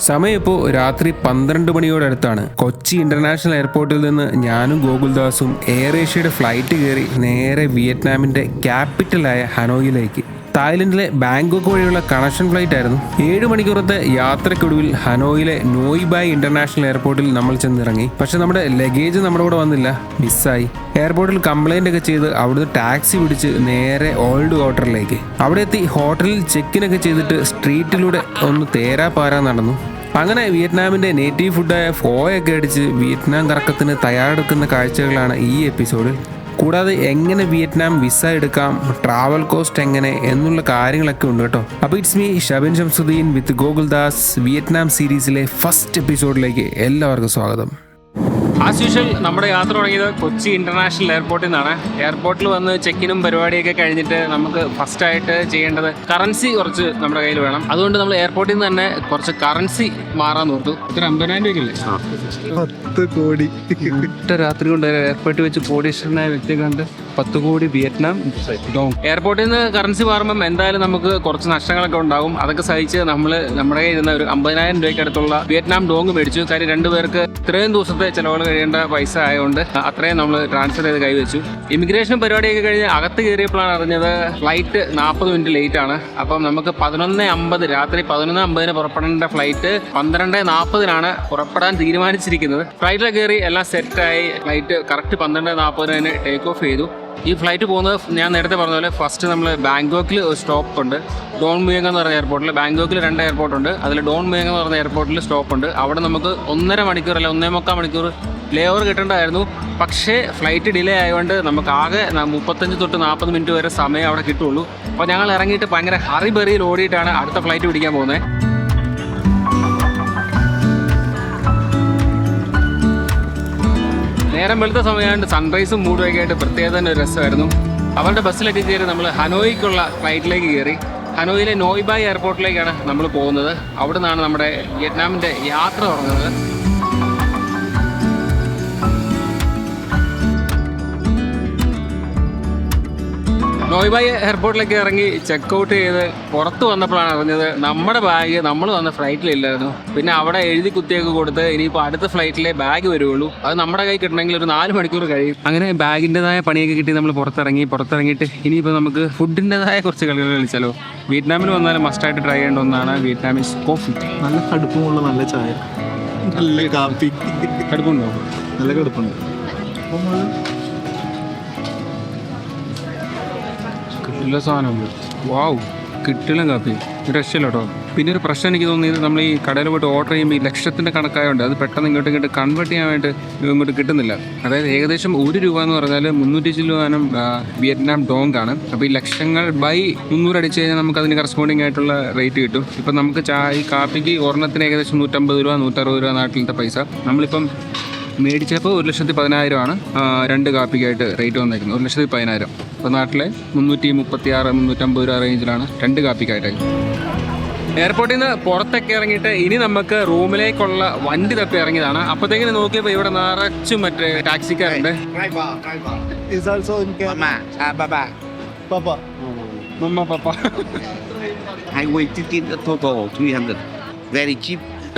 സമയം ഇപ്പോൾ രാത്രി 12 മണിയോടടുത്താണ്. കൊച്ചി ഇന്റർനാഷണൽ എയർപോർട്ടിൽ നിന്ന് ഞാനും ഗോകുൽദാസും എയർ ഏഷ്യയുടെ ഫ്ലൈറ്റ് കയറി നേരെ വിയറ്റ്നാമിന്റെ ക്യാപിറ്റലായ ഹനോയിലേക്ക്. തായ്ലൻഡിലെ ബാങ്കോക്ക് വഴിയുള്ള കണക്ഷൻ ഫ്ലൈറ്റ് ആയിരുന്നു. 7 മണിക്കൂറത്തെ യാത്രയ്ക്കൊടുവിൽ ഹനോയിലെ നോയ് ബായ് ഇന്റർനാഷണൽ എയർപോർട്ടിൽ നമ്മൾ ചെന്നിറങ്ങി. പക്ഷെ നമ്മുടെ ലഗേജ് നമ്മുടെ കൂടെ വന്നില്ല, മിസ്സായി. എയർപോർട്ടിൽ കംപ്ലൈന്റ് ഒക്കെ ചെയ്ത് അവിടുന്ന് ടാക്സി പിടിച്ച് നേരെ ഓൾഡ് ക്വാർട്ടറിലേക്ക്. അവിടെ എത്തി ഹോട്ടലിൽ ചെക്കിനൊക്കെ ചെയ്തിട്ട് സ്ട്രീറ്റിലൂടെ ഒന്ന് തേരാപ്പാരാ നടന്നു. അങ്ങനെ വിയറ്റ്നാമിന്റെ നേറ്റീവ് ഫുഡായ ഫോയൊക്കെ അടിച്ച് വിയറ്റ്നാം കറക്കത്തിന് തയ്യാറെടുക്കുന്ന കാഴ്ചകളാണ് ഈ എപ്പിസോഡിൽ. കൂടാതെ എങ്ങനെ വിയറ്റ്നാം വിസ എടുക്കാം, ട്രാവൽ കോസ്റ്റ് എങ്ങനെ എന്നുള്ള കാര്യങ്ങളൊക്കെ ഉണ്ട് കേട്ടോ. അപ്പോൾ it's me Shabin Shamsuddeen with Gokuldas. Vietnam സീരീസിലെ ഫസ്റ്റ് എപ്പിസോഡിലേക്ക് എല്ലാവർക്കും സ്വാഗതം. ആസ് യൂഷ്വൽ നമ്മുടെ യാത്ര തുടങ്ങിയത് കൊച്ചി ഇന്റർനാഷണൽ എയർപോർട്ടിൽ നിന്നാണ്. എയർപോർട്ടിൽ വന്ന് ചെക്കിനും പരിപാടിയൊക്കെ കഴിഞ്ഞിട്ട് നമുക്ക് ഫസ്റ്റായിട്ട് ചെയ്യേണ്ടത് കറൻസി കുറച്ച് നമ്മുടെ കയ്യിൽ വേണം. അതുകൊണ്ട് നമ്മൾ എയർപോർട്ടിൽ നിന്ന് തന്നെ കുറച്ച് കറൻസി മാറാൻ നോർത്തു. ഇത്ര 50,000 രൂപയ്ക്കില്ലേ? 10 കോടി. ഒറ്റ രാത്രി കൊണ്ട് എയർപോർട്ടിൽ വെച്ച് കോടീശ്വരനായ വ്യക്തിയെ കണ്ട് 10 കോടി വിയറ്റ്നാം ഡോങ്. എയർപോർട്ടിൽ നിന്ന് കറൻസി മാറുമ്പം എന്തായാലും നമുക്ക് കുറച്ച് നഷ്ടങ്ങളൊക്കെ ഉണ്ടാകും. അതൊക്കെ സഹിച്ച് നമ്മൾ നമ്മുടെ കയ്യിൽ ഇരുന്ന ഒരു 50,000 രൂപയ്ക്ക് അടുത്തുള്ള വിയറ്റ്നാം ഡോങ് മേടിച്ചു. കാര്യം 2 പേർക്ക് ഇത്രയും ദിവസത്തെ ചിലവുകൾ കഴിയേണ്ട പൈസ ആയതുകൊണ്ട് അത്രയും നമ്മൾ ട്രാൻസ്ഫർ ചെയ്ത് കൈവച്ചു. ഇമിഗ്രേഷൻ പരിപാടിയൊക്കെ കഴിഞ്ഞ് അകത്ത് കയറിയപ്പോഴാണ് അറിഞ്ഞത് ഫ്ലൈറ്റ് 40 മിനിറ്റ് ലേറ്റ് ആണ്. അപ്പം നമുക്ക് 11:50 രാത്രി 11:50 പുറപ്പെടേണ്ട ഫ്ലൈറ്റ് 12:40 പുറപ്പെടാൻ തീരുമാനിച്ചിരിക്കുന്നത്. ഫ്ലൈറ്റിൽ കയറി എല്ലാം സെറ്റായി. ഫ്ലൈറ്റ് കറക്റ്റ് 12:40 ടേക്ക് ഓഫ് ചെയ്തു. ഈ ഫ്ലൈറ്റ് പോകുന്നത് ഞാൻ നേരത്തെ പറഞ്ഞ പോലെ ഫസ്റ്റ് നമ്മൾ ബാങ്കോക്കിൽ ഒരു സ്റ്റോപ്പ് ഉണ്ട്. ഡോൺ മുയങ് എന്ന് പറഞ്ഞ എയർപോർട്ടിൽ. ബാങ്കോക്കിൽ 2 എയർപോർട്ട് ഉണ്ട്. അതിൽ ഡോൺ മുയങ് എന്ന് പറഞ്ഞ എയർപോർട്ടിൽ സ്റ്റോപ്പ് ഉണ്ട്. അവിടെ നമുക്ക് 1.5 മണിക്കൂർ അല്ല 1.25 മണിക്കൂർ ലേ ഓവർ കിട്ടേണ്ടതായിരുന്നു. പക്ഷേ ഫ്ലൈറ്റ് ഡിലേ ആയതുകൊണ്ട് നമുക്ക് ആകെ 35 തൊട്ട് 40 മിനിറ്റ് വരെ സമയം അവിടെ കിട്ടുള്ളൂ. അപ്പോൾ ഞങ്ങൾ ഇറങ്ങിയിട്ട് ഭയങ്കര ഹറിബറിയിൽ ഓടിയിട്ടാണ് അടുത്ത ഫ്ലൈറ്റ് പിടിക്കാൻ പോകുന്നത്. നേരം വെളുത്ത സമയമായിട്ട് സൺറൈസും മൂഡൊക്കെ ആയിട്ട് പ്രത്യേക തന്നെ ഒരു രസമായിരുന്നു. അവരുടെ ബസ്സിലൊക്കെ കയറി നമ്മൾ ഹനോയിക്കുള്ള ഫ്ലൈറ്റിലേക്ക് കയറി. ഹനോയിലെ നോയ് ബായ് എയർപോർട്ടിലേക്കാണ് നമ്മൾ പോകുന്നത്. അവിടെ നിന്നാണ് നമ്മുടെ വിയറ്റ്നാമിൻ്റെ യാത്ര തുടങ്ങുന്നത്. നോയ് ബായ് എയർപോർട്ടിലേക്ക് ഇറങ്ങി ചെക്കൗട്ട് ചെയ്ത് പുറത്ത് വന്നപ്പോഴാണ് അറിഞ്ഞത് നമ്മുടെ ബാഗ് നമ്മൾ വന്ന ഫ്ലൈറ്റിലില്ലായിരുന്നു. പിന്നെ അവിടെ എഴുതി കുത്തിയൊക്കെ കൊടുത്ത് ഇനിയിപ്പോൾ അടുത്ത ഫ്ലൈറ്റിലെ ബാഗ് വരുള്ളൂ. അത് നമ്മുടെ കൈ കിട്ടണമെങ്കിൽ ഒരു 4 മണിക്കൂർ കഴിയും. അങ്ങനെ ബാഗിൻ്റെതായ പണിയൊക്കെ കിട്ടി നമ്മൾ പുറത്തിറങ്ങിയിട്ട് ഇനിയിപ്പോൾ നമുക്ക് ഫുഡിൻ്റെതായ കുറച്ച് കളികൾ കളിച്ചാലോ. വിയറ്റ്നാമിൽ വന്നാലും മസ്റ്റായിട്ട് ട്രൈ ചെയ്യേണ്ട ഒന്നാണ് വിയറ്റ്നാമീസ് കോഫി. നല്ല കടുപ്പമുള്ള നല്ല ചായ, നല്ല കാപ്പി. കടുപ്പുണ്ടോ? നല്ല കടുപ്പുണ്ട്. കിട്ടില്ല സാധനമുണ്ട്. വാവ്, കിട്ടില്ല കാപ്പി. രക്ഷയില്ല കേട്ടോ. പിന്നെ ഒരു പ്രശ്നം എനിക്ക് തോന്നിയത്, നമ്മൾ ഈ കടയിൽ പോയിട്ട് ഓർഡർ ചെയ്യുമ്പോൾ ഈ ലക്ഷത്തിൻ്റെ കണക്കായതുകൊണ്ട് അത് പെട്ടെന്ന് ഇങ്ങോട്ട് കൺവേർട്ട് ചെയ്യാൻ വേണ്ടി ഇങ്ങോട്ട് കിട്ടുന്നില്ല. അതായത് ഏകദേശം 1 രൂപ എന്ന് പറഞ്ഞാൽ 300 വിയറ്റ്നാം ഡോങ് ആണ്. അപ്പോൾ ഈ ലക്ഷങ്ങൾ ബൈ 300 അടിച്ച് കഴിഞ്ഞാൽ നമുക്ക് അതിന് കറസ്പോണ്ടിങ് ആയിട്ടുള്ള റേറ്റ് കിട്ടും. ഇപ്പം നമുക്ക് ഈ കാപ്പിക്ക് ഒരെണ്ണത്തിന് ഏകദേശം 150 രൂപ 160 രൂപ നാട്ടിലത്തെ പൈസ. നമ്മളിപ്പം മേടിച്ചപ്പോൾ 1,10,000 2 കാപ്പിക്കായിട്ട് റേറ്റ് വന്നേക്കുന്നത്. 1,10,000. ഇപ്പോൾ നാട്ടിലെ 336 350 രൂപ റേഞ്ചിലാണ് 2 കാപ്പിക്കായിട്ട്. എയർപോർട്ടിൽ നിന്ന് പുറത്തൊക്കെ ഇറങ്ങിയിട്ട് ഇനി നമുക്ക് റൂമിലേക്കുള്ള വണ്ടി തപ്പി ഇറങ്ങിയതാണ്. അപ്പോഴത്തേക്കിന് നോക്കിയപ്പോൾ ഇവിടെ നിറച്ചും മറ്റേ ടാക്സിക്കാരുണ്ട്.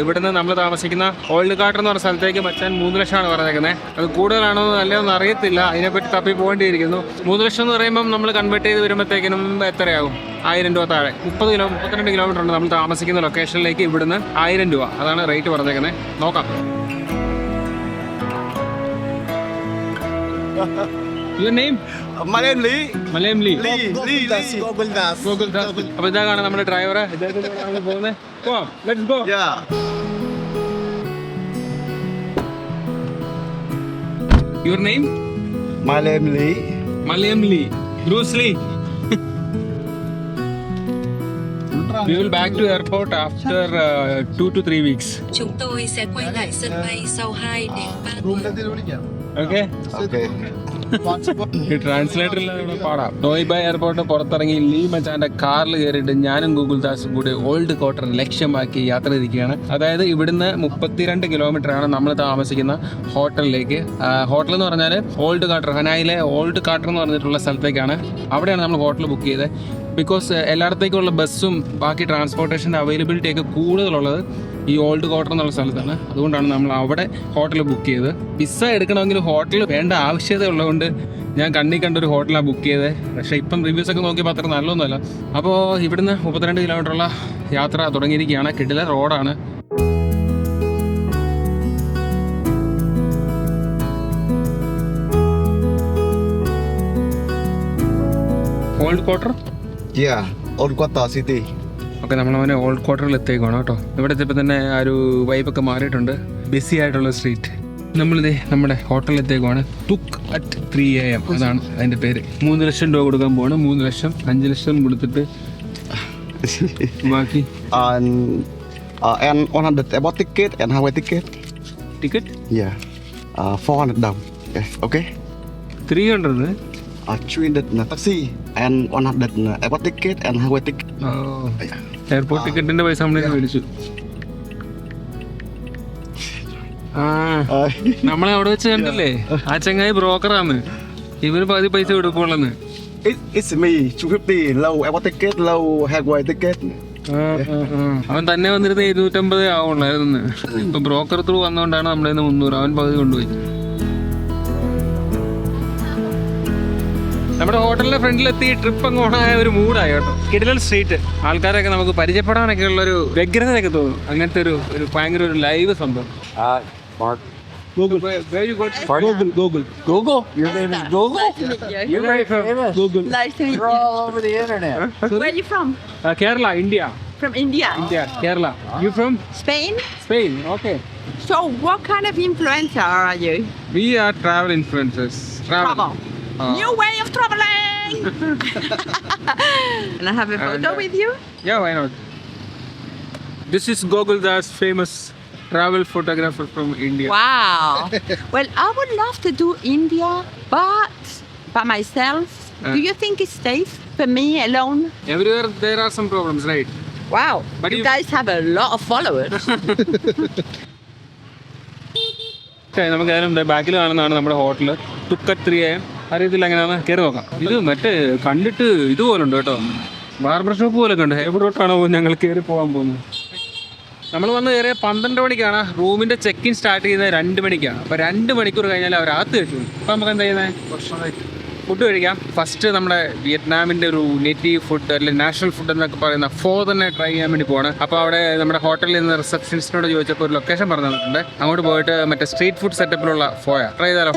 ഇവിടുന്ന് നമ്മൾ താമസിക്കുന്ന ഓൾഡ് കാർട്ടർ എന്ന് പറഞ്ഞ സ്ഥലത്തേക്ക് മച്ചാൻ 3 ലക്ഷമാണ് പറഞ്ഞേക്കുന്നത്. അത് കൂടുതലാണോ അല്ലയൊന്നും അറിയത്തില്ല. അതിനെപ്പറ്റി തപ്പി പോകേണ്ടിയിരിക്കുന്നു. 3 ലക്ഷം എന്ന് പറയുമ്പം നമ്മൾ കൺവേർട്ട് ചെയ്ത് വരുമ്പോഴത്തേക്കിനും എത്രയാകും? 1000 രൂപ താഴെ. 32 കിലോമീറ്റർ ഉണ്ട് നമ്മൾ താമസിക്കുന്ന ലൊക്കേഷനിലേക്ക്. ഇവിടുന്ന് 1000 രൂപ അതാണ് റേറ്റ് പറഞ്ഞേക്കുന്നത്. നോക്കാം. Your name? Malayam Lee. Goguldas. അപ്പോൾ ഇതാണ് നമ്മുടെ ഡ്രൈവർ. ഇദ്ദേഹത്തിനാണ് പോകുന്നത്. Let's go. Yeah. Your name? Malayam Lee. Bruce Lee. We will back to airport after 2 to 3 weeks. Chúng tôi sẽ quay lại sân bay sau 2 đến 3 tuần. Okay? Okay. ഈ ട്രാൻസ്ലേറ്ററിൽ പാടാം. നോയ് bye airport പുറത്തിറങ്ങി Lee മച്ചാന്റെ കാറിൽ കയറിയിട്ട് ഞാനും ഗൂഗിൾദാസും കൂടി old quarter ലക്ഷ്യമാക്കി യാത്ര തിരിക്കുകയാണ്. അതായത് ഇവിടുന്ന് 32 കിലോമീറ്റർ ആണ് നമ്മൾ താമസിക്കുന്ന ഹോട്ടലിലേക്ക്. ഹോട്ടൽ എന്ന് പറഞ്ഞാൽ ഓൾഡ് കാർട്ടർ, ഹനായിലെ ഓൾഡ് കാർട്ടർ എന്ന് പറഞ്ഞിട്ടുള്ള സ്ഥലത്തേക്കാണ്. അവിടെയാണ് നമ്മൾ ഹോട്ടൽ ബുക്ക് ചെയ്തത്. ബിക്കോസ് എല്ലായിടത്തേക്കുള്ള ബസ്സും ബാക്കി ട്രാൻസ്പോർട്ടേഷൻ്റെ അവൈലബിലിറ്റി ഒക്കെ കൂടുതലുള്ളത് ഈ ഓൾഡ് ക്വാർട്ടർ എന്നുള്ള സ്ഥലത്താണ്. അതുകൊണ്ടാണ് നമ്മൾ അവിടെ ഹോട്ടൽ ബുക്ക് ചെയ്തത്. പിസ്സ എടുക്കണമെങ്കിൽ ഹോട്ടൽ വേണ്ട ആവശ്യത ഉള്ളതുകൊണ്ട് ഞാൻ കണ്ണി കണ്ടൊരു ഹോട്ടലാണ് ബുക്ക് ചെയ്തത്. പക്ഷേ ഇപ്പം റിവ്യൂസ് ഒക്കെ നോക്കിയപ്പോൾ അത്ര നല്ലതൊന്നുമല്ല. അപ്പോൾ ഇവിടുന്ന് 32 കിലോമീറ്ററുള്ള യാത്ര തുടങ്ങിയിരിക്കുകയാണ്. കിടില റോഡാണ്. Old quarter Yeah, Old Kota City. Okay, നമ്മളവനെ ഓൾഡ് ക്വാർട്ടറിൽ എത്തിയേക്കാണ് കേട്ടോ. ഇവിടെ എത്തിയപ്പോൾ തന്നെ ആ ഒരു വൈബൊക്കെ മാറിയിട്ടുണ്ട്. ബിസി ആയിട്ടുള്ള സ്ട്രീറ്റ്. നമ്മളിതേ നമ്മുടെ ഹോട്ടലിൽ എത്തിയേക്കുവാണ്. തുക്ക് അറ്റ് 3 AM അതാണ് അതിൻ്റെ പേര്. 3 ലക്ഷം രൂപ കൊടുക്കാൻ പോവാണ്. 3 ലക്ഷം 5 ലക്ഷം കൊടുത്തിട്ട് ബാക്കി And 100 about ticket and highway ticket. Ticket Yeah. 400 down. Yes, okay. 300. 300 taxi and 100 about ticket and highway ticket. Airport ടിക്കറ്റിന്റെ പൈസ നമ്മളെ മേടിച്ചു. നമ്മളെ അവിടെ വെച്ച് കണ്ടല്ലേ, ആ ചങ്ങായി ബ്രോക്കറാണ്. ഇവര് പകുതി പൈസ കൊടുക്കുള്ളന്ന്. It's me. 250 low about ticket, low highway ticket. അവൻ തന്നെ വന്നിരുന്ന 250 ആവുള്ളായിരുന്നു. ഇപ്പൊ ബ്രോക്കർ ത്രൂ വന്നോണ്ടാണ് നമ്മുടെ 300. അവൻ പകുതി കൊണ്ടുപോയി. നമ്മുടെ ഹോട്ടലിന്റെ ഫ്രണ്ടിലെത്തി ട്രിപ്പ് അങ്ങ് ഓണായ ഒരു മൂഡായി കേട്ടോ. കിടിലൻ സ്ട്രീറ്റ്, ആൾക്കാരൊക്കെ നമുക്ക് പരിചയപ്പെടാനൊക്കെ ഉള്ള ഒരു വ്യഗ്രതയൊക്കെ തോന്നും. അങ്ങനത്തെ ഒരു ഭയങ്കര ഒരു ലൈവ് സംഭവം. Google. Where you got? Google. Your name is Google? You're right from Google. Nice to meet you. We're all over the internet. Where are you from? Kerala, India. From India. India, Kerala. You from? Spain? Spain. Okay. So, what kind of influencer are you? We are travel influencers. Travel. New way of traveling! Can I have a photo with you? Yeah, why not? This is Gogul Das, famous travel photographer from India. Wow. Well, I would love to do India, but by myself. Do you think it's safe for me alone? Everywhere there are some problems, right? Wow. But you you- guys have a lot of followers. നമുക്ക് ഏതായാലും ബാക്കിൽ കാണുന്നതാണ് നമ്മുടെ hotel. തുക്കറ്റ് 3 AM. അറിയത്തില്ല എങ്ങനെയാണ്, കയറി നോക്കാം. ഇത് മറ്റേ കണ്ടിട്ട് ഇതുപോലെ ഉണ്ട് കേട്ടോ, ബാർബർ ഷോപ്പ് പോലൊക്കെ ഉണ്ട്. എവിടോട്ടാണോ ഞങ്ങൾ കയറി പോകാൻ പോകുന്നത്? നമ്മൾ വന്ന് കയറിയ 12 മണിക്കാണ്. റൂമിൻ്റെ ചെക്ക് ഇൻ സ്റ്റാർട്ട് ചെയ്യുന്നത് 2 മണിക്കാണ്. അപ്പോൾ 2 മണിക്കൂർ കഴിഞ്ഞാൽ അവർ അകത്ത് വെച്ചു. അപ്പോൾ നമുക്ക് എന്താ ചെയ്യുന്നത്? ഫുഡ് കഴിക്കാം. ഫസ്റ്റ് നമ്മുടെ വിയറ്റ്നാമിൻ്റെ ഒരു നേറ്റീവ് ഫുഡ് അല്ലെങ്കിൽ നാഷണൽ ഫുഡ് എന്നൊക്കെ പറയുന്ന ഫോ തന്നെ ട്രൈ ചെയ്യാൻ വേണ്ടി പോവാണ്. അപ്പോൾ അവിടെ നമ്മുടെ ഹോട്ടലിൽ നിന്ന് റിസപ്ഷനിസ്റ്റിനോട് ചോദിച്ചപ്പോൾ ഒരു ലൊക്കേഷൻ പറഞ്ഞു തന്നിട്ടുണ്ട്. അങ്ങോട്ട് പോയിട്ട് മറ്റേ സ്ട്രീറ്റ് ഫുഡ് സെറ്റപ്പിലുള്ള ഫോയ ട്രൈ ചെയ്താലോ?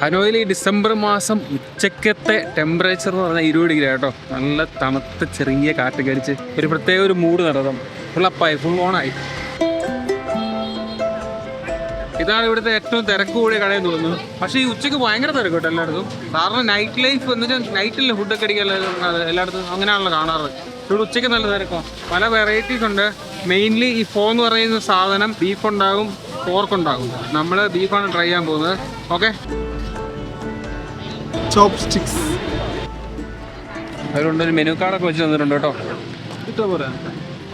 ഹനോയിൽ ഈ ഡിസംബർ മാസം ഉച്ചക്കത്തെ ടെമ്പറേച്ചർ എന്ന് പറഞ്ഞാൽ 20 ഡിഗ്രി കേട്ടോ. നല്ല തണുത്ത ചെറിയ കാറ്റ് കടിച്ച് ഒരു പ്രത്യേക ഒരു മൂഡ് നടത്തും. ഫുള്ളപ്പായി, ഫുൾ ഓണായി. ഇതാണ് ഇവിടുത്തെ ഏറ്റവും തിരക്ക് കൂടിയ കടയെന്ന് തോന്നുന്നു. പക്ഷേ ഈ ഉച്ചയ്ക്ക് ഭയങ്കര തിരക്ക് കേട്ടോ എല്ലായിടത്തും. കാരണം നൈറ്റ് ലൈഫ് എന്ന് വെച്ചാൽ നൈറ്റിൽ ഫുഡൊക്കെ അടിക്കാൻ എല്ലായിടത്തും അങ്ങനെയാണല്ലോ കാണാറ്. ഇവിടെ ഉച്ചയ്ക്ക് നല്ല തിരക്കാണ്. പല വെറൈറ്റീസ് ഉണ്ട്. മെയിൻലി ഈ ഫോ എന്ന് പറയുന്ന സാധനം ബീഫ് ഉണ്ടാകും, പോർക്ക് ഉണ്ടാകും. നമ്മൾ ബീഫാണ് ട്രൈ ചെയ്യാൻ പോകുന്നത്. Okay, Chopsticks. അതിലുണ്ടൊരു മെനു കാർഡൊക്കെ വെച്ച് തന്നിട്ടുണ്ട് കേട്ടോ.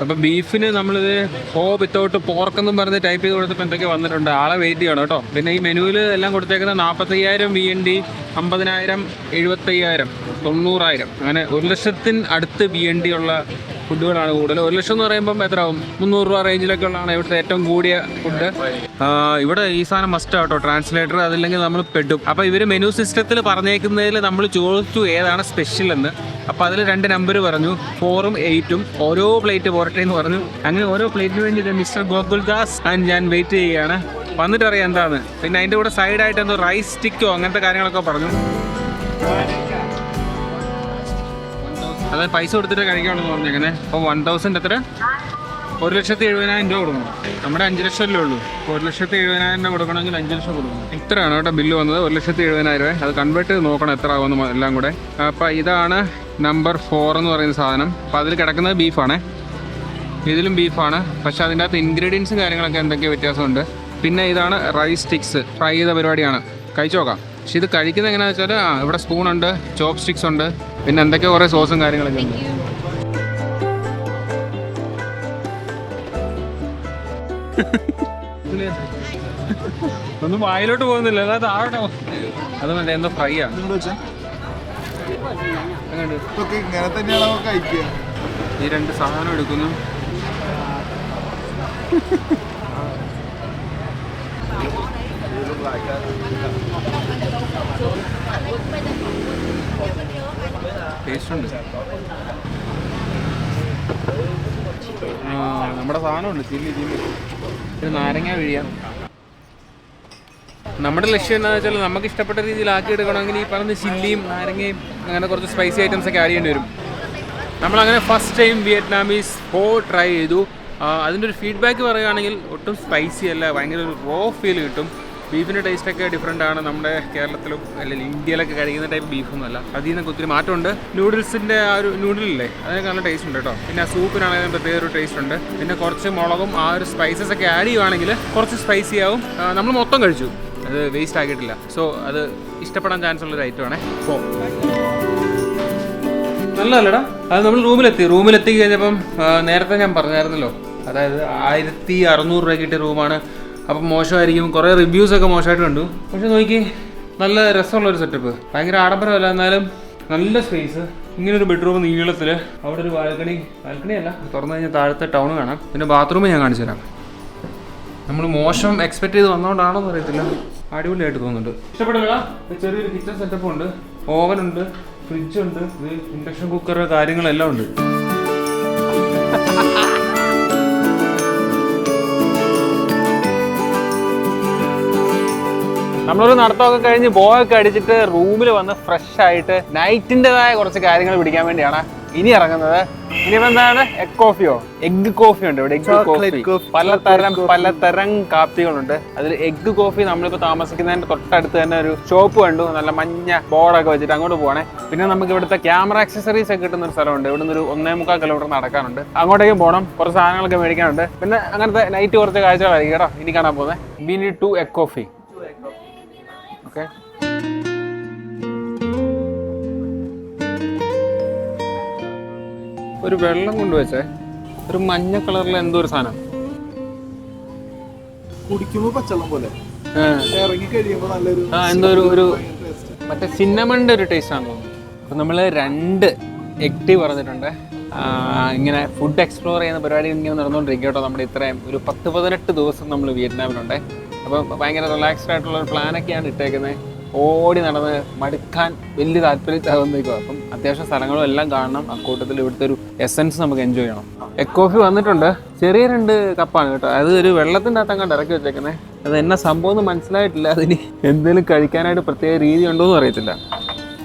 അപ്പം ബീഫിന് നമ്മളിത് ഫോ വിത്തൗട്ട് പോർക്കെന്നും പറഞ്ഞ് ടൈപ്പ് ചെയ്ത് കൊടുത്തപ്പോൾ എന്തൊക്കെ വന്നിട്ടുണ്ട്. ആളെ വെയിറ്റ് ചെയ്യണം കേട്ടോ. പിന്നെ ഈ മെനുവിൽ എല്ലാം കൊടുത്തേക്കുന്നത് 45,000 VND, 50,000, 75,000, 90,000, അങ്ങനെ 1 ലക്ഷത്തിന് അടുത്ത് VND ഉള്ള ഫുഡുകളാണ് കൂടുതൽ. 1 ലക്ഷം എന്ന് പറയുമ്പം എത്ര ആവും? 300 രൂപ റേഞ്ചിലൊക്കെ ഉള്ളതാണ് ഇവിടുത്തെ ഏറ്റവും കൂടിയ ഫുഡ്. ഇവിടെ ഈ സാധനം മസ്റ്റ് ആട്ടോ, ട്രാൻസ്ലേറ്റർ, അതില്ലെങ്കിൽ നമ്മൾ പെടും. അപ്പോൾ ഇവർ മെനു സിസ്റ്റത്തിൽ പറഞ്ഞേക്കുന്നതിൽ നമ്മൾ ചോദിച്ചു ഏതാണ് സ്പെഷ്യൽ എന്ന്. അപ്പോൾ അതിൽ 2 നമ്പർ പറഞ്ഞു, 4ഉം 8ഉം. ഓരോ പ്ലേറ്റ് പോരട്ടെ എന്ന് പറഞ്ഞു. അങ്ങനെ ഓരോ പ്ലേറ്റിന് വേണ്ടി മിസ്റ്റർ ഗോകുൽ ദാസ് ആൻഡ് ഞാൻ വെയിറ്റ് ചെയ്യുകയാണ്. വന്നിട്ട് അറിയാം എന്താണ്. പിന്നെ അതിൻ്റെ കൂടെ സൈഡായിട്ട് എന്തോ റൈസ് സ്റ്റിക്കോ അങ്ങനത്തെ കാര്യങ്ങളൊക്കെ പറഞ്ഞു. അതായത് പൈസ കൊടുത്തിട്ട് കഴിക്കാമെന്ന് പറഞ്ഞേക്കണേ. അപ്പോൾ 1000 എത്ര? 1,70,000 രൂപ കൊടുക്കണം. നമ്മുടെ 5 ലക്ഷമല്ലേ ഉള്ളൂ. 1,70,000 രൂപ കൊടുക്കണമെങ്കിൽ 5 ലക്ഷം കൊടുക്കണം. ഇത്രയാണ് കേട്ടോ ബില്ല് വന്നത്, 1,70,000 രൂപ. അത് കൺവേർട്ട് ചെയ്ത് നോക്കണം എത്ര ആകുമെന്ന് എല്ലാം കൂടെ. അപ്പോൾ ഇതാണ് നമ്പർ 4 എന്ന് പറയുന്ന സാധനം. അപ്പോൾ അതിൽ കിടക്കുന്നത് ബീഫാണ്, ഇതിലും ബീഫാണ്. പക്ഷേ അതിൻ്റെ അകത്ത് ഇൻഗ്രീഡിയൻസും കാര്യങ്ങളൊക്കെ എന്തൊക്കെയോ വ്യത്യാസമുണ്ട്. പിന്നെ ഇതാണ് റൈസ് സ്റ്റിക്സ്, ഫ്രൈ ചെയ്ത പരിപാടിയാണ്. കഴിച്ചു നോക്കാം. പക്ഷെ ഇത് കഴിക്കുന്നത് എങ്ങനെയാണെന്ന് വെച്ചാൽ ഇവിടെ സ്പൂണുണ്ട്, ചോപ്പ് സ്റ്റിക്സ് ഉണ്ട്, പിന്നെ എന്തൊക്കെയോ കുറേ സോസും കാര്യങ്ങളൊക്കെ ഉണ്ട്. ഒന്നും വായിലോട്ട് പോകുന്നില്ല, അതായത് ആവട്ടെ. അത് മറ്റേ എന്തോ ഫ്രൈ ആണ്. ഇങ്ങനെ തന്നെയാണോ കഴിക്കുക? ഈ 2 സാധനം എടുക്കുന്നു. ടേസ്റ്റ് ഉണ്ട്. നമ്മുടെ സാധനമുണ്ട് ചില്ലി ഇത് നാരങ്ങ പിഴിയാം. നമ്മുടെ ലക്ഷ്യം എന്താണെന്ന് വെച്ചാൽ നമുക്ക് ഇഷ്ടപ്പെട്ട രീതിയിൽ ആക്കി എടുക്കണമെങ്കിൽ ഈ പറഞ്ഞ ചില്ലിയും നാരങ്ങയും അങ്ങനെ കുറച്ച് സ്പൈസി ഐറ്റംസ് ഒക്കെ ആഡ് ചെയ്യേണ്ടി വരും. നമ്മളങ്ങനെ ഫസ്റ്റ് ടൈം വിയറ്റ്നാമീസ് ട്രൈ ചെയ്തു. അതിൻ്റെ ഒരു ഫീഡ്ബാക്ക് പറയുകയാണെങ്കിൽ ഒട്ടും സ്പൈസി അല്ല, ഭയങ്കര ഒരു റോ ഫീൽ കിട്ടും. ബീഫിൻ്റെ ടേസ്റ്റൊക്കെ ഡിഫറെൻ്റ് ആണ്. നമ്മുടെ കേരളത്തിലും അല്ലെങ്കിൽ ഇന്ത്യയിലൊക്കെ കഴിക്കുന്ന ടൈപ്പ് ബീഫൊന്നുമല്ല. അതിൽ നിന്നൊക്കെ ഒത്തിരി മാറ്റമുണ്ട്. നൂഡിൽസിൻ്റെ ആ ഒരു നൂഡിലില്ലേ അതിനൊക്കെ നല്ല ടേസ്റ്റ് ഉണ്ട് കേട്ടോ. പിന്നെ ആ സൂപ്പിനാണെങ്കിലും പ്രത്യേക ഒരു ടേസ്റ്റ് ഉണ്ട്. പിന്നെ കുറച്ച് മുളകും ആ ഒരു സ്പൈസസ് ഒക്കെ ആഡ് ചെയ്യുവാണെങ്കിൽ കുറച്ച് സ്പൈസി ആവും. നമ്മൾ മൊത്തം കഴിച്ചു, അത് വേസ്റ്റ് ആക്കിയിട്ടില്ല. സോ അത് ഇഷ്ടപ്പെടാൻ ചാൻസ് ഉള്ളൊരു ഐറ്റമാണ്. സോ നല്ലതല്ലടാ. അത് നമ്മൾ റൂമിലെത്തി കഴിഞ്ഞപ്പം നേരത്തെ ഞാൻ പറഞ്ഞായിരുന്നല്ലോ, അതായത് 1600 രൂപ കിട്ടിയ റൂമാണ്. അപ്പം മോശമായിരിക്കും, കുറേ റിവ്യൂസൊക്കെ മോശമായിട്ട് കണ്ടു. പക്ഷെ നോക്കി നല്ല രസമുള്ളൊരു സെറ്റപ്പ്, ഭയങ്കര ആഡംബരമല്ല എന്നാലും നല്ല സ്പേസ്. ഇങ്ങനൊരു ബെഡ്റൂം നീളത്തിൽ, അവിടെ ഒരു ബാൽക്കണി അല്ല, തുറന്നു കഴിഞ്ഞാൽ താഴത്തെ ടൗൺ കാണാം. പിന്നെ ബാത്റൂം ഞാൻ കാണിച്ചു തരാം. നമ്മൾ മോശം എക്സ്പെക്ട് ചെയ്ത് വന്നതുകൊണ്ടാണോ എന്ന് അറിയത്തില്ല, അടിപൊളിയായിട്ട് തോന്നുന്നുണ്ട്. ഇഷ്ടപ്പെടില്ല. ചെറിയൊരു കിച്ചൺ സെറ്റപ്പ് ഉണ്ട്, ഓവനുണ്ട്, ഫ്രിഡ്ജുണ്ട്, ഇൻഡക്ഷൻ കുക്കർ, കാര്യങ്ങളെല്ലാം ഉണ്ട്. നമ്മളൊരു നടത്തമൊക്കെ കഴിഞ്ഞ് ബോയൊക്കെ അടിച്ചിട്ട് റൂമിൽ വന്ന് ഫ്രഷ് ആയിട്ട് നൈറ്റിൻ്റെതായ കുറച്ച് കാര്യങ്ങൾ പിടിക്കാൻ വേണ്ടിയാണ് ഇനി ഇറങ്ങുന്നത്. ഇനിയിപ്പോൾ എന്താണ്, എഗ് കോഫി ഉണ്ട് ഇവിടെ. എഗ് കോഫി പലതരം കാപ്പികളുണ്ട്. അതിൽ എഗ് കോഫി നമ്മളിപ്പോൾ താമസിക്കുന്നതിൻ്റെ തൊട്ടടുത്ത് തന്നെ ഒരു ഷോപ്പ് കണ്ടു, നല്ല മഞ്ഞ ബോർഡൊക്കെ വെച്ചിട്ട് അങ്ങോട്ട് പോകണേ. പിന്നെ നമുക്ക് ഇവിടുത്തെ ക്യാമറ ആക്സസറീസ് ഒക്കെ കിട്ടുന്ന ഒരു സ്ഥലമുണ്ട്. ഇവിടെ നിന്ന് ഒരു 1.25 കിലോമീറ്റർ നടക്കാനുണ്ട്. അങ്ങോട്ടേക്കും പോകണം, കുറച്ച് സാധനങ്ങളൊക്കെ മേടിക്കാനുണ്ട്. പിന്നെ അങ്ങനത്തെ നൈറ്റ് കുറച്ച് കാഴ്ചകളായിരിക്കും കേട്ടോ ഇനി കാണാൻ പോകുന്നത്. We need 2 egg coffee. Okay, ഒരു വെള്ളം കൊണ്ടുവച്ചേ, ഒരു മഞ്ഞ കളറിൽ എന്തോ ഒരു സാധനം കുടിക്കുമ്പോ പച്ചവെള്ളം പോലെ ഇറങ്ങി കഴിയുമ്പോ നല്ലൊരു എന്തോ ഒരു മറ്റേ സിന്നമണിന്റെ ഒരു ടേസ്റ്റ് ആണെന്ന് തോന്നുന്നു. അപ്പം നമ്മൾ 2 എഗ് ടീ പറഞ്ഞിട്ടുണ്ട്. ഇങ്ങനെ ഫുഡ് എക്സ്പ്ലോർ ചെയ്യുന്ന പരിപാടി ഇങ്ങനെ നടന്നുകൊണ്ടിരിക്കും കേട്ടോ. നമ്മുടെ ഇത്രയും ഒരു 10-18 ദിവസം നമ്മൾ വിയറ്റ്നാമിലുണ്ട്. അപ്പം ഭയങ്കര റിലാക്സ്ഡ് ആയിട്ടുള്ള ഒരു പ്ലാനൊക്കെയാണ് ഇട്ടേക്കുന്നത്. ഓടി നടന്ന് മടുക്കാൻ വലിയ താല്പര്യത്താകുന്നേക്കും. അപ്പം അത്യാവശ്യം സ്ഥലങ്ങളും എല്ലാം കാണണം. അക്കൂട്ടത്തിൽ ഇവിടുത്തെ ഒരു എസൻസ് നമുക്ക് എൻജോയ് ചെയ്യണം. എഗ് കോഫി വന്നിട്ടുണ്ട്, ചെറിയ 2 കപ്പാണ് കേട്ടോ. അത് ഒരു വെള്ളത്തിൻ്റെ അകത്ത് അങ്ങോട്ട് ഇറക്കി വെച്ചേക്കുന്നത്. അത് എന്നാ സംഭവം എന്ന് മനസ്സിലായിട്ടില്ല. അതിന് എന്തെങ്കിലും കഴിക്കാനായിട്ട് പ്രത്യേക രീതി ഉണ്ടോ എന്ന് അറിയത്തില്ല.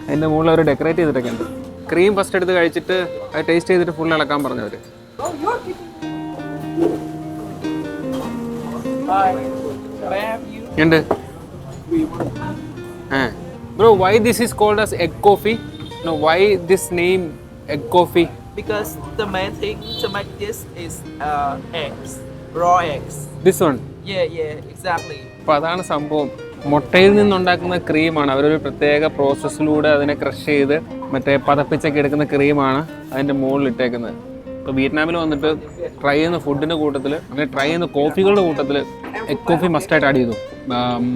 അതിൻ്റെ മുകളിൽ അവർ ഡെക്കറേറ്റ് ചെയ്തിട്ടൊക്കെ ഉണ്ട്. ക്രീം ഫസ്റ്റ് എടുത്ത് കഴിച്ചിട്ട് അത് ടേസ്റ്റ് ചെയ്തിട്ട് ഫുൾ ഇളക്കാൻ പറഞ്ഞവർ. ഉണ്ട്. Bro, why this is called as egg coffee? No, why this name egg coffee? Because the main thing to make this is eggs, raw eggs. This one? Yeah, exactly. അപ്പോൾ അതാണ് സംഭവം. മുട്ടയിൽ നിന്നുണ്ടാക്കുന്ന ക്രീമാണ്. അവരൊരു പ്രത്യേക പ്രോസസ്സിലൂടെ അതിനെ ക്രഷ് ചെയ്ത് മറ്റേ പതപ്പിച്ചൊക്കെ എടുക്കുന്ന ക്രീമാണ് അതിൻ്റെ മുകളിൽ ഇട്ടേക്കുന്നത്. ഇപ്പോൾ വിയറ്റ്നാമിൽ വന്നിട്ട് ട്രൈ ചെയ്യുന്ന ഫുഡിൻ്റെ കൂട്ടത്തിൽ, അങ്ങനെ ട്രൈ ചെയ്യുന്ന കോഫികളുടെ കൂട്ടത്തിൽ എഗ് കോഫി മസ്റ്റായിട്ട് ആഡ് ചെയ്തു.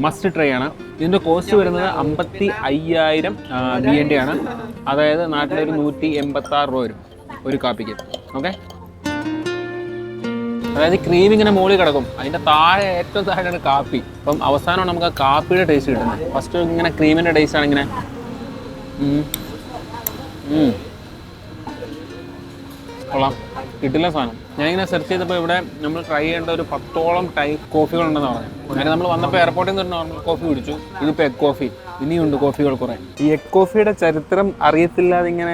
മസ്റ്റ് ട്രൈ ആണ്. ഇതിൻ്റെ കോസ്റ്റ് വരുന്നത് 55,000 BND ആണ്. അതായത് നാട്ടിലൊരു 186 രൂപ വരും ഒരു കാപ്പിക്ക്. ഓക്കെ, അതായത് ക്രീം ഇങ്ങനെ മുകളിൽ കിടക്കും, അതിൻ്റെ താഴെ ഏറ്റവും താഴെയാണ് കാപ്പി. അപ്പം അവസാനമാണ് നമുക്ക് ആ കാപ്പിയുടെ ടേസ്റ്റ് കിട്ടുന്നത്. ഫസ്റ്റ് ഇങ്ങനെ ക്രീമിൻ്റെ ടേസ്റ്റ് ആണ് ഇങ്ങനെ. കൊള്ളാം, കിട്ടില്ല സാധനം. ഞാനിങ്ങനെ സെർച്ച് ചെയ്തപ്പോൾ ഇവിടെ നമ്മൾ ട്രൈ ചെയ്യേണ്ട ഒരു 10ഓളം ടൈപ്പ് കോഫികളുണ്ടെന്ന് പറഞ്ഞു. അങ്ങനെ നമ്മൾ വന്നപ്പോൾ എയർപോർട്ടിൽ നിന്ന് ഒരു നോർമൽ കോഫി കുടിച്ചു. ഇതിപ്പോൾ എഗ് കോഫി. ഇനിയുണ്ട് കോഫികൾ കുറേ. ഈ എഗ് കോഫിയുടെ ചരിത്രം അറിയത്തില്ലാതെ ഇങ്ങനെ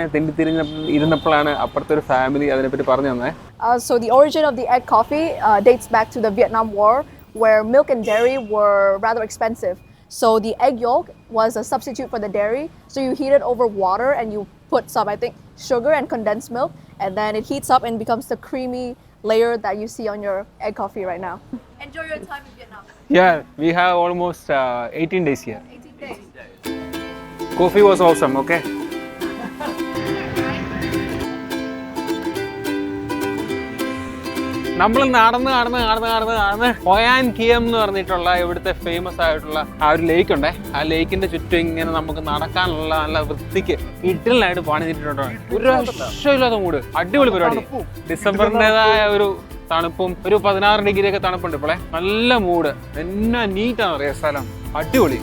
ഇരുന്നപ്പോഴാണ് അപ്പുറത്തെ ഒരു ഫാമിലി അതിനെപ്പറ്റി പറഞ്ഞു തന്നെ. So the origin of the egg coffee dates back to the Vietnam War, where milk and dairy were rather expensive. So the egg yolk was a substitute for the dairy. So you heat it over water and you put some, I think, sugar and condensed milk, and then it heats up and becomes the creamy layer that you see on your egg coffee right now. Enjoy your time in Vietnam. Yeah, we have almost 18 days here. 18 days. Coffee was awesome, okay? നമ്മൾ നടന്ന് ഹൊയാൻ കിയം എന്ന് പറഞ്ഞിട്ടുള്ള ഇവിടുത്തെ famous ആയിട്ടുള്ള ആ ഒരു ലേക്ക് ഉണ്ടേ. ആ ലേക്കിന്റെ ചുറ്റും ഇങ്ങനെ നമുക്ക് നടക്കാനുള്ള നല്ല വൃത്തിക്ക് ഇഡലായിട്ട് പണിതിട്ടുണ്ട്. ഒരു രക്ഷയില്ലാത്ത മൂട്, അടിപൊളി പരിപാടി. ഡിസംബറിൻ്റെതായ ഒരു തണുപ്പും ഒരു 16 ഡിഗ്രി ഒക്കെ തണുപ്പുണ്ട് ഇപ്പോളെ. നല്ല മൂഡ്, എന്നാ നീറ്റാണ് അറിയാം സ്ഥലം, അടിപൊളി.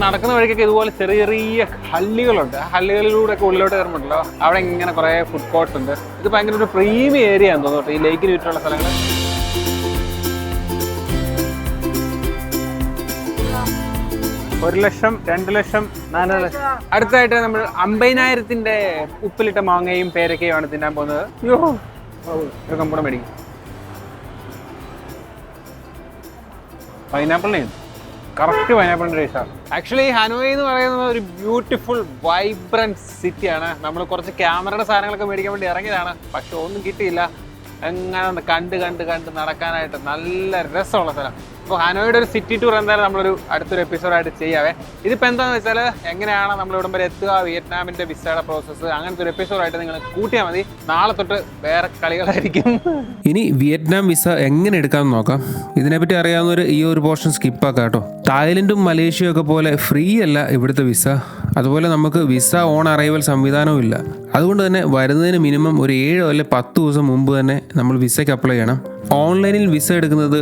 നടക്കുന്ന വഴിക്കൊക്കെ ഇതുപോലെ ചെറിയ ചെറിയ ഹള്ളികളുണ്ട്. ആ ഹള്ളികളിലൂടെ ഒക്കെ ഉള്ളിലോട്ട് കയറുമ്പോഴല്ലോ അവിടെ ഇങ്ങനെ കുറേ ഫുഡ് കോർട്ട്സ് ഉണ്ട്. ഇത് ഭയങ്കര ഒരു പ്രീമിയം ഏരിയ ആണെന്ന് തോന്നുന്നു ഈ ലേക്കിന് ചുറ്റുള്ള സ്ഥലങ്ങൾ. ഒരു ലക്ഷം, 2 ലക്ഷം, 4 ലക്ഷം. അടുത്തായിട്ട് നമ്മൾ 50,000-ന്റെ ഉപ്പിലിട്ട മാങ്ങയും പേരക്കയുമാണ് തിന്നാൻ പോകുന്നത്. അയ്യോ, ഒരു കമ്പൂടെ മേടിക്കും. പൈനാപ്പിളിനെയും കറക്റ്റ് പൈനാപ്പിളിൻ്റെ ടേസ്റ്റാണ്. ആക്ച്വലി ഹനോയ് എന്ന് പറയുന്നത് ഒരു ബ്യൂട്ടിഫുൾ വൈബ്രന്റ് സിറ്റിയാണ്. നമ്മൾ കുറച്ച് ക്യാമറയുടെ സാധനങ്ങളൊക്കെ മേടിക്കാൻ വേണ്ടി ഇറങ്ങിയതാണ്, പക്ഷെ ഒന്നും കിട്ടിയില്ല. എങ്ങനെ കണ്ട് നടക്കാനായിട്ട് നല്ല രസമുള്ള സ്ഥലം. അപ്പോൾ ഹനോയുടെ ഒരു സിറ്റി ടൂർ എന്തായാലും നമ്മളൊരു അടുത്തൊരു എപ്പിസോഡായിട്ട് ചെയ്യാവേ. ഇതിപ്പോൾ എന്താണെന്ന് വെച്ചാൽ എങ്ങനെയാണ് നമ്മൾ ഇവിടം വരെ എത്തുക, വിയറ്റ്നാമിൻ്റെ വിസയുടെ പ്രോസസ്സ്, അങ്ങനത്തെ ഒരു എപ്പിസോഡായിട്ട് നിങ്ങൾ കൂട്ടിയാൽ മതി. നാളെ തൊട്ട് വേറെ കളികളായിരിക്കും. ഇനി വിയറ്റ്നാം വിസ എങ്ങനെ എടുക്കാമെന്ന് നോക്കാം. ഇതിനെപ്പറ്റി അറിയാവുന്നവർ ഈ ഒരു പോർഷൻ സ്കിപ്പാക്കാം കേട്ടോ. തായ്ലൻഡും മലേഷ്യയും ഒക്കെ പോലെ ഫ്രീ അല്ല ഇവിടുത്തെ വിസ. അതുപോലെ നമുക്ക് വിസ ഓൺ അറൈവൽ സംവിധാനവും ഇല്ല. അതുകൊണ്ട് തന്നെ വരുന്നതിന് മിനിമം ഒരു 7 അല്ലെങ്കിൽ 10 ദിവസം മുമ്പ് തന്നെ നമ്മൾ വിസയ്ക്ക് അപ്ലൈ ചെയ്യണം. ഓൺലൈനിൽ വിസ എടുക്കുന്നത്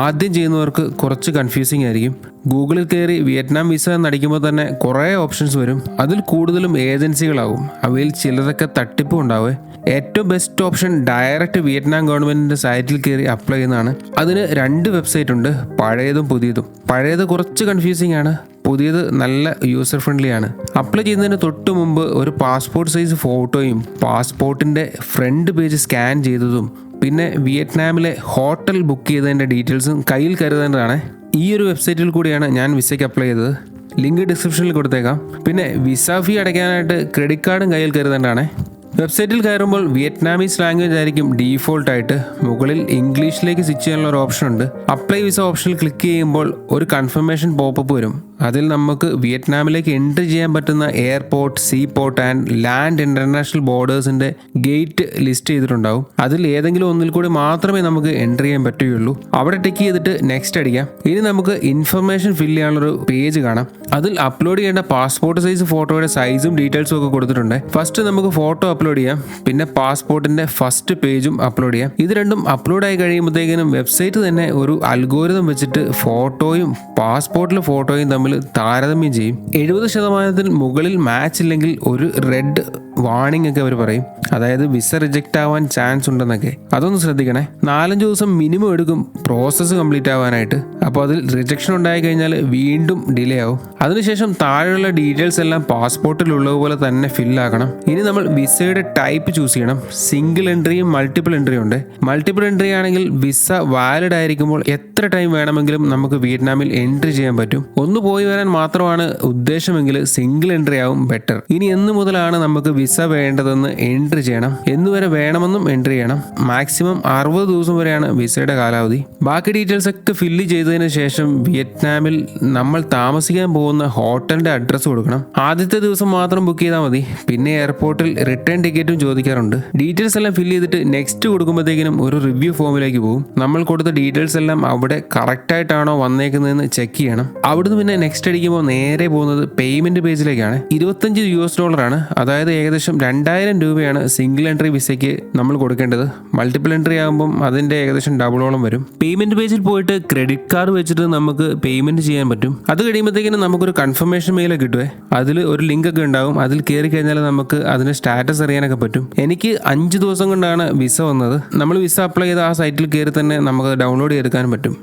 ആദ്യം ചെയ്യുന്നവർക്ക് കുറച്ച് കൺഫ്യൂസിങ് ആയിരിക്കും. ഗൂഗിളിൽ കയറി വിയറ്റ്നാം വിസ എന്നടിക്കുമ്പോൾ തന്നെ കുറേ ഓപ്ഷൻസ് വരും. അതിൽ കൂടുതലും ഏജൻസികളാവും. അവയിൽ ചിലതൊക്കെ തട്ടിപ്പും ഉണ്ടാവേ. ഏറ്റവും ബെസ്റ്റ് ഓപ്ഷൻ ഡയറക്റ്റ് വിയറ്റ്നാം ഗവൺമെൻറ്റിൻ്റെ സൈറ്റിൽ കയറി അപ്ലൈ ചെയ്യുന്നതാണ്. അതിന് 2 വെബ്സൈറ്റ് ഉണ്ട്, പഴയതും പുതിയതും. പഴയത് കുറച്ച് കൺഫ്യൂസിങ് ആണ്, പുതിയത് നല്ല യൂസർ ഫ്രണ്ട്ലി ആണ്. അപ്ലൈ ചെയ്യുന്നതിന് തൊട്ട് മുമ്പ് ഒരു പാസ്പോർട്ട് സൈസ് ഫോട്ടോയും പാസ്പോർട്ടിൻ്റെ ഫ്രണ്ട് പേജ് സ്കാൻ ചെയ്തതും പിന്നെ വിയറ്റ്നാമിലെ ഹോട്ടൽ ബുക്ക് ചെയ്തതിൻ്റെ ഡീറ്റെയിൽസും കയ്യിൽ കരുതേണ്ടതാണ്. ഈ ഒരു വെബ്സൈറ്റിൽ കൂടിയാണ് ഞാൻ വിസയ്ക്ക് അപ്ലൈ ചെയ്തത്. ലിങ്ക് ഡിസ്ക്രിപ്ഷനിൽ കൊടുത്തേക്കാം. പിന്നെ വിസ ഫീ അടയ്ക്കാനായിട്ട് ക്രെഡിറ്റ് കാർഡും കയ്യിൽ കരുതേണ്ടതാണ്. വെബ്സൈറ്റിൽ കയറുമ്പോൾ വിയറ്റ്നാമീസ് ലാംഗ്വേജ് ആയിരിക്കും ഡീഫോൾട്ടായിട്ട്. മുകളിൽ ഇംഗ്ലീഷിലേക്ക് സ്വിച്ച് ചെയ്യാനുള്ള ഒരു ഓപ്ഷൻ ഉണ്ട്. അപ്ലൈ വിസ ഓപ്ഷനിൽ ക്ലിക്ക് ചെയ്യുമ്പോൾ ഒരു കൺഫർമേഷൻ പോപ്പപ്പ് വരും. അതിൽ നമുക്ക് വിയറ്റ്നാമിലേക്ക് എൻട്രി ചെയ്യാൻ പറ്റുന്ന airport, sea port and land international ബോർഡേഴ്സിൻ്റെ ഗേറ്റ് ലിസ്റ്റ് ചെയ്തിട്ടുണ്ടാവും. അതിൽ ഏതെങ്കിലും ഒന്നിൽ കൂടി മാത്രമേ നമുക്ക് എൻട്രി ചെയ്യാൻ പറ്റുകയുള്ളൂ. അവിടെ ടിക്ക് ചെയ്തിട്ട് നെക്സ്റ്റ് അടിക്കാം. ഇനി നമുക്ക് ഇൻഫർമേഷൻ ഫില്ല് ചെയ്യാനുള്ളൊരു പേജ് കാണാം. അതിൽ അപ്ലോഡ് ചെയ്യേണ്ട പാസ്പോർട്ട് സൈസ് ഫോട്ടോയുടെ സൈസും ഡീറ്റെയിൽസും ഒക്കെ കൊടുത്തിട്ടുണ്ട്. ഫസ്റ്റ് നമുക്ക് ഫോട്ടോ അപ്ലോഡ് ചെയ്യാം, പിന്നെ പാസ്പോർട്ടിൻ്റെ ഫസ്റ്റ് പേജും അപ്ലോഡ് ചെയ്യാം. ഇത് രണ്ടും അപ്ലോഡ് ആയി കഴിയുമ്പോഴത്തേക്കിനും വെബ്സൈറ്റ് തന്നെ ഒരു അൽഗോരിതം വെച്ചിട്ട് ഫോട്ടോയും പാസ്പോർട്ടിലെ ഫോട്ടോയും തമ്മിൽ താരതമ്യം ചെയ്യും. 70% മുകളിൽ മാച്ച് ഇല്ലെങ്കിൽ ഒരു റെഡ് വാർണിംഗ് ഒക്കെ അവർ പറയും. അതായത് വിസ റിജക്റ്റ് ആവാൻ ചാൻസ് ഉണ്ടെന്നൊക്കെ. അതൊന്ന് ശ്രദ്ധിക്കണേ. 4-5 ദിവസം മിനിമം എടുക്കും പ്രോസസ്സ് കംപ്ലീറ്റ് ആവാനായിട്ട്. അപ്പോൾ അതിൽ റിജക്ഷൻ ഉണ്ടായി കഴിഞ്ഞാൽ വീണ്ടും ഡിലേ ആവും. അതിനുശേഷം താഴെയുള്ള ഡീറ്റെയിൽസ് എല്ലാം പാസ്പോർട്ടിലുള്ളതുപോലെ തന്നെ ഫില്ലാക്കണം. ഇനി നമ്മൾ വിസയുടെ ടൈപ്പ് ചൂസ് ചെയ്യണം. സിംഗിൾ എൻട്രിയും മൾട്ടിപ്പിൾ എൻട്രിയും ഉണ്ട്. മൾട്ടിപ്പിൾ എൻട്രി ആണെങ്കിൽ വിസ വാലിഡ് ആയിരിക്കുമ്പോൾ എത്ര ടൈം വേണമെങ്കിലും നമുക്ക് വിയറ്റ്നാമിൽ എൻട്രി ചെയ്യാൻ പറ്റും. ഒന്ന് പോയി വരാൻ മാത്രമാണ് ഉദ്ദേശമെങ്കിൽ സിംഗിൾ എൻട്രി ആവും ബെറ്റർ. ഇനി എന്ന് മുതലാണ് നമുക്ക് വിസ വേണ്ടതെന്ന് എൻട്രി ചെയ്യണം. എന്നുവരെ വേണമെന്നും എൻട്രി ചെയ്യണം. മാക്സിമം 60 ദിവസം വരെയാണ് വിസയുടെ കാലാവധി. ബാക്കി ഡീറ്റെയിൽസ് ഒക്കെ ഫില്ല് ചെയ്തതിന് ശേഷം വിയറ്റ്നാമിൽ നമ്മൾ താമസിക്കാൻ പോകുന്ന ഹോട്ടലിന്റെ അഡ്രസ്സ് കൊടുക്കണം. ആദ്യത്തെ ദിവസം മാത്രം ബുക്ക് ചെയ്താൽ മതി. പിന്നെ എയർപോർട്ടിൽ റിട്ടേൺ ടിക്കറ്റും ചോദിക്കാറുണ്ട്. ഡീറ്റെയിൽസ് എല്ലാം ഫില്ല് ചെയ്തിട്ട് നെക്സ്റ്റ് കൊടുക്കുമ്പോഴത്തേക്കിനും ഒരു റിവ്യൂ ഫോമിലേക്ക് പോകും. നമ്മൾ കൊടുത്ത ഡീറ്റെയിൽസ് എല്ലാം അവിടെ കറക്റ്റ് ആയിട്ടാണോ വന്നേക്കുന്നതെന്ന് ചെക്ക് ചെയ്യണം. അവിടുന്ന് പിന്നെ നെക്സ്റ്റ് അടിക്കുമ്പോൾ നേരെ പോകുന്നത് പേയ്മെന്റ് പേജിലേക്കാണ്. $25 അതായത് ഏകദേശം 2000 രൂപയാണ് സിംഗിൾ എൻട്രി വിസയ്ക്ക് നമ്മൾ കൊടുക്കേണ്ടത്. മൾട്ടിപ്പിൾ എൻട്രി ആകുമ്പം അതിന്റെ ഏകദേശം ഡബിളോളം വരും. പേയ്മെന്റ് പേജിൽ പോയിട്ട് ക്രെഡിറ്റ് കാർഡ് വെച്ചിട്ട് നമുക്ക് പേയ്മെന്റ് ചെയ്യാൻ പറ്റും. അത് കഴിയുമ്പോഴത്തേക്കിനും നമുക്കൊരു കൺഫർമേഷൻ മെയിൽ കിട്ടുവേ. അതിൽ ഒരു ലിങ്ക് ഒക്കെ ഉണ്ടാവും. അതിൽ കയറി കഴിഞ്ഞാൽ നമുക്ക് അതിന്റെ സ്റ്റാറ്റസ് അറിയാനൊക്കെ പറ്റും. എനിക്ക് 5 ദിവസം കൊണ്ടാണ് വിസ വന്നത്. നമ്മൾ വിസ അപ്ലൈ ചെയ്ത ആ സൈറ്റിൽ കയറി തന്നെ നമുക്ക് ഡൗൺലോഡ് ചെയ്തെടുക്കാനും പറ്റും.